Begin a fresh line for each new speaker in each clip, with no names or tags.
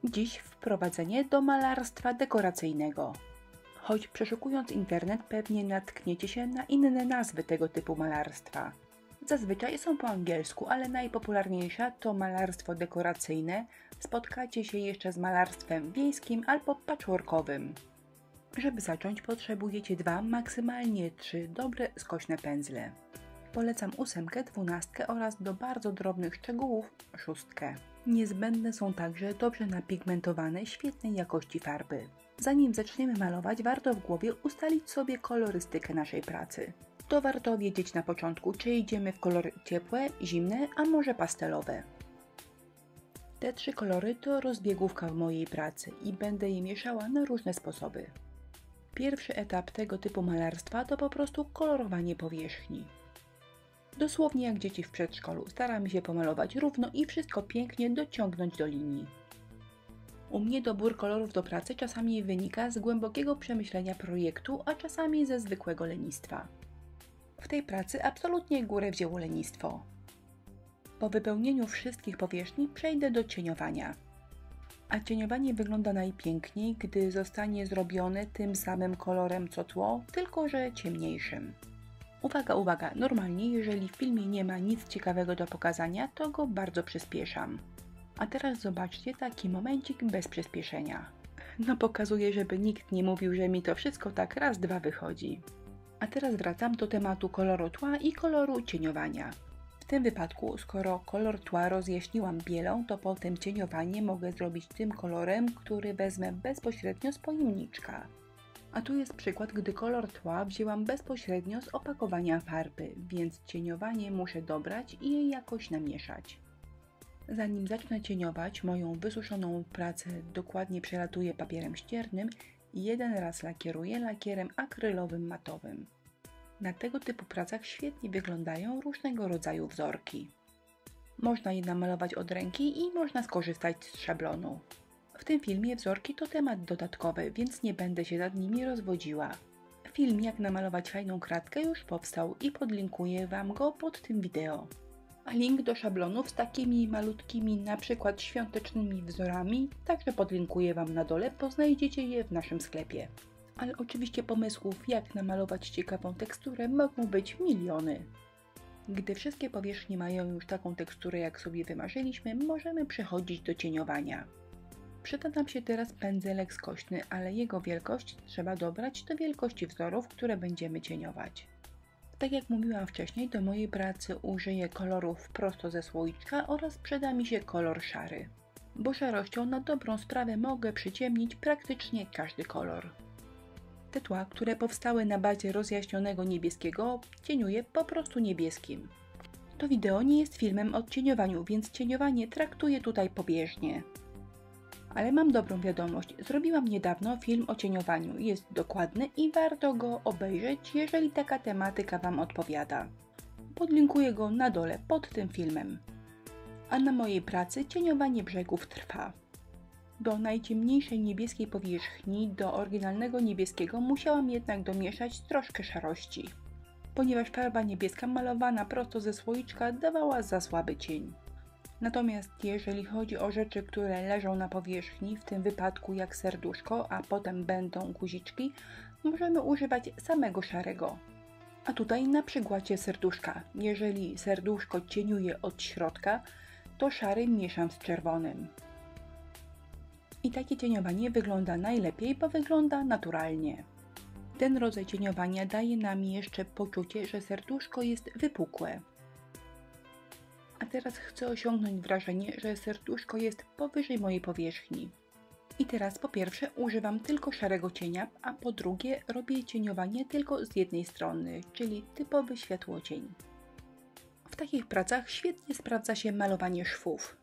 Dziś wprowadzenie do malarstwa dekoracyjnego. Choć przeszukując internet pewnie natkniecie się na inne nazwy tego typu malarstwa. Zazwyczaj są po angielsku, ale najpopularniejsza to malarstwo dekoracyjne. Spotkacie się jeszcze z malarstwem wiejskim albo patchworkowym. Żeby zacząć, potrzebujecie 2, maksymalnie 3 dobre skośne pędzle. Polecam 8, 12 oraz do bardzo drobnych szczegółów 6. Niezbędne są także dobrze napigmentowane, świetnej jakości farby. Zanim zaczniemy malować, warto w głowie ustalić sobie kolorystykę naszej pracy. To warto wiedzieć na początku, czy idziemy w kolory ciepłe, zimne, a może pastelowe. Te 3 kolory to rozbiegówka w mojej pracy i będę je mieszała na różne sposoby. Pierwszy etap tego typu malarstwa to po prostu kolorowanie powierzchni. Dosłownie jak dzieci w przedszkolu, staramy się pomalować równo i wszystko pięknie dociągnąć do linii. U mnie dobór kolorów do pracy czasami wynika z głębokiego przemyślenia projektu, a czasami ze zwykłego lenistwa. W tej pracy absolutnie górę wzięło lenistwo. Po wypełnieniu wszystkich powierzchni przejdę do cieniowania. A cieniowanie wygląda najpiękniej, gdy zostanie zrobione tym samym kolorem co tło, tylko że ciemniejszym. Uwaga, uwaga, normalnie jeżeli w filmie nie ma nic ciekawego do pokazania, to go bardzo przyspieszam. A teraz zobaczcie taki momencik bez przyspieszenia. No pokazuję, żeby nikt nie mówił, że mi to wszystko tak raz, dwa wychodzi. A teraz wracam do tematu koloru tła i koloru cieniowania. W tym wypadku, skoro kolor tła rozjaśniłam bielą, to potem cieniowanie mogę zrobić tym kolorem, który wezmę bezpośrednio z pojemniczka. A tu jest przykład, gdy kolor tła wzięłam bezpośrednio z opakowania farby, więc cieniowanie muszę dobrać i je jakoś namieszać. Zanim zacznę cieniować, moją wysuszoną pracę dokładnie przelatuję papierem ściernym i jeden raz lakieruję lakierem akrylowym matowym. Na tego typu pracach świetnie wyglądają różnego rodzaju wzorki. Można je namalować od ręki i można skorzystać z szablonu. W tym filmie wzorki to temat dodatkowy, więc nie będę się nad nimi rozwodziła. Film jak namalować fajną kratkę już powstał i podlinkuję Wam go pod tym wideo. A link do szablonów z takimi malutkimi, na przykład świątecznymi wzorami, także podlinkuję Wam na dole, bo znajdziecie je w naszym sklepie. Ale oczywiście pomysłów, jak namalować ciekawą teksturę, mogą być miliony. Gdy wszystkie powierzchnie mają już taką teksturę, jak sobie wymarzyliśmy, możemy przechodzić do cieniowania. Przyda nam się teraz pędzelek skośny, ale jego wielkość trzeba dobrać do wielkości wzorów, które będziemy cieniować. Tak jak mówiłam wcześniej, do mojej pracy użyję kolorów prosto ze słoiczka oraz przyda mi się kolor szary. Bo szarością na dobrą sprawę mogę przyciemnić praktycznie każdy kolor. Te tła, które powstały na bazie rozjaśnionego niebieskiego, cieniuję po prostu niebieskim. To wideo nie jest filmem o cieniowaniu, więc cieniowanie traktuję tutaj pobieżnie. Ale mam dobrą wiadomość, zrobiłam niedawno film o cieniowaniu, jest dokładny i warto go obejrzeć, jeżeli taka tematyka Wam odpowiada. Podlinkuję go na dole pod tym filmem. A na mojej pracy cieniowanie brzegów trwa. Do najciemniejszej niebieskiej powierzchni, do oryginalnego niebieskiego musiałam jednak domieszać troszkę szarości, ponieważ farba niebieska malowana prosto ze słoiczka dawała za słaby cień. Natomiast jeżeli chodzi o rzeczy, które leżą na powierzchni, w tym wypadku jak serduszko, a potem będą guziczki, możemy używać samego szarego. A tutaj na przykładzie serduszka, jeżeli serduszko cieniuje od środka, to szary mieszam z czerwonym. I takie cieniowanie wygląda najlepiej, bo wygląda naturalnie. Ten rodzaj cieniowania daje nam jeszcze poczucie, że serduszko jest wypukłe. A teraz chcę osiągnąć wrażenie, że serduszko jest powyżej mojej powierzchni. I teraz po pierwsze używam tylko szarego cienia, a po drugie robię cieniowanie tylko z jednej strony, czyli typowy światłocień. W takich pracach świetnie sprawdza się malowanie szwów.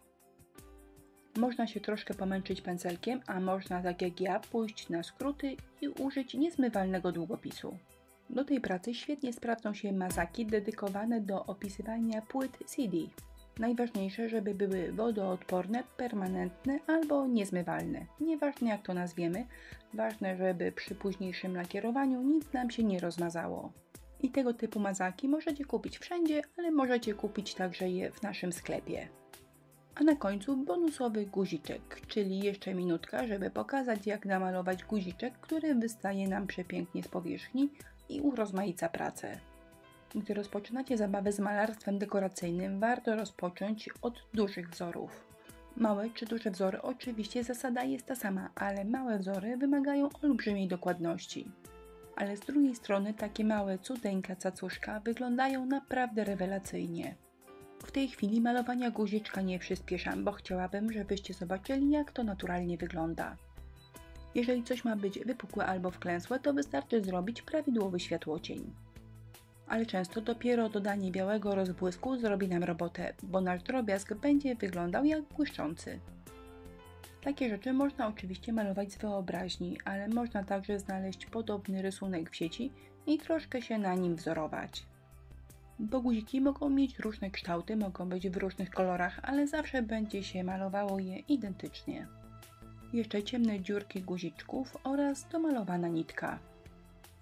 Można się troszkę pomęczyć pędzelkiem, a można tak jak ja pójść na skróty i użyć niezmywalnego długopisu. Do tej pracy świetnie sprawdzą się mazaki dedykowane do opisywania płyt CD. Najważniejsze, żeby były wodoodporne, permanentne albo niezmywalne. Nieważne jak to nazwiemy, ważne, żeby przy późniejszym lakierowaniu nic nam się nie rozmazało. I tego typu mazaki możecie kupić wszędzie, ale możecie kupić także je w naszym sklepie. A na końcu bonusowy guziczek, czyli jeszcze minutka, żeby pokazać, jak namalować guziczek, który wystaje nam przepięknie z powierzchni i urozmaica pracę. Gdy rozpoczynacie zabawę z malarstwem dekoracyjnym, warto rozpocząć od dużych wzorów. Małe czy duże wzory, oczywiście zasada jest ta sama, ale małe wzory wymagają olbrzymiej dokładności. Ale z drugiej strony takie małe cudeńka cacuszka wyglądają naprawdę rewelacyjnie. W tej chwili malowania guziczka nie przyspieszam, bo chciałabym, żebyście zobaczyli, jak to naturalnie wygląda. Jeżeli coś ma być wypukłe albo wklęsłe, to wystarczy zrobić prawidłowy światłocień. Ale często dopiero dodanie białego rozbłysku zrobi nam robotę, bo nasz drobiazg będzie wyglądał jak błyszczący. Takie rzeczy można oczywiście malować z wyobraźni, ale można także znaleźć podobny rysunek w sieci i troszkę się na nim wzorować. Bo guziki mogą mieć różne kształty, mogą być w różnych kolorach, ale zawsze będzie się malowało je identycznie. Jeszcze ciemne dziurki guziczków oraz domalowana nitka.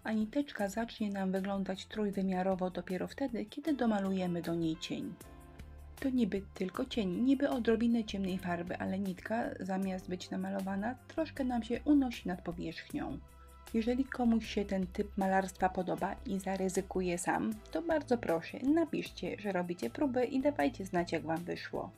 A niteczka zacznie nam wyglądać trójwymiarowo dopiero wtedy, kiedy domalujemy do niej cień. To niby tylko cień, niby odrobinę ciemnej farby, ale nitka zamiast być namalowana troszkę nam się unosi nad powierzchnią. Jeżeli komuś się ten typ malarstwa podoba i zaryzykuje sam, to bardzo proszę, napiszcie, że robicie próbę i dawajcie znać, jak Wam wyszło.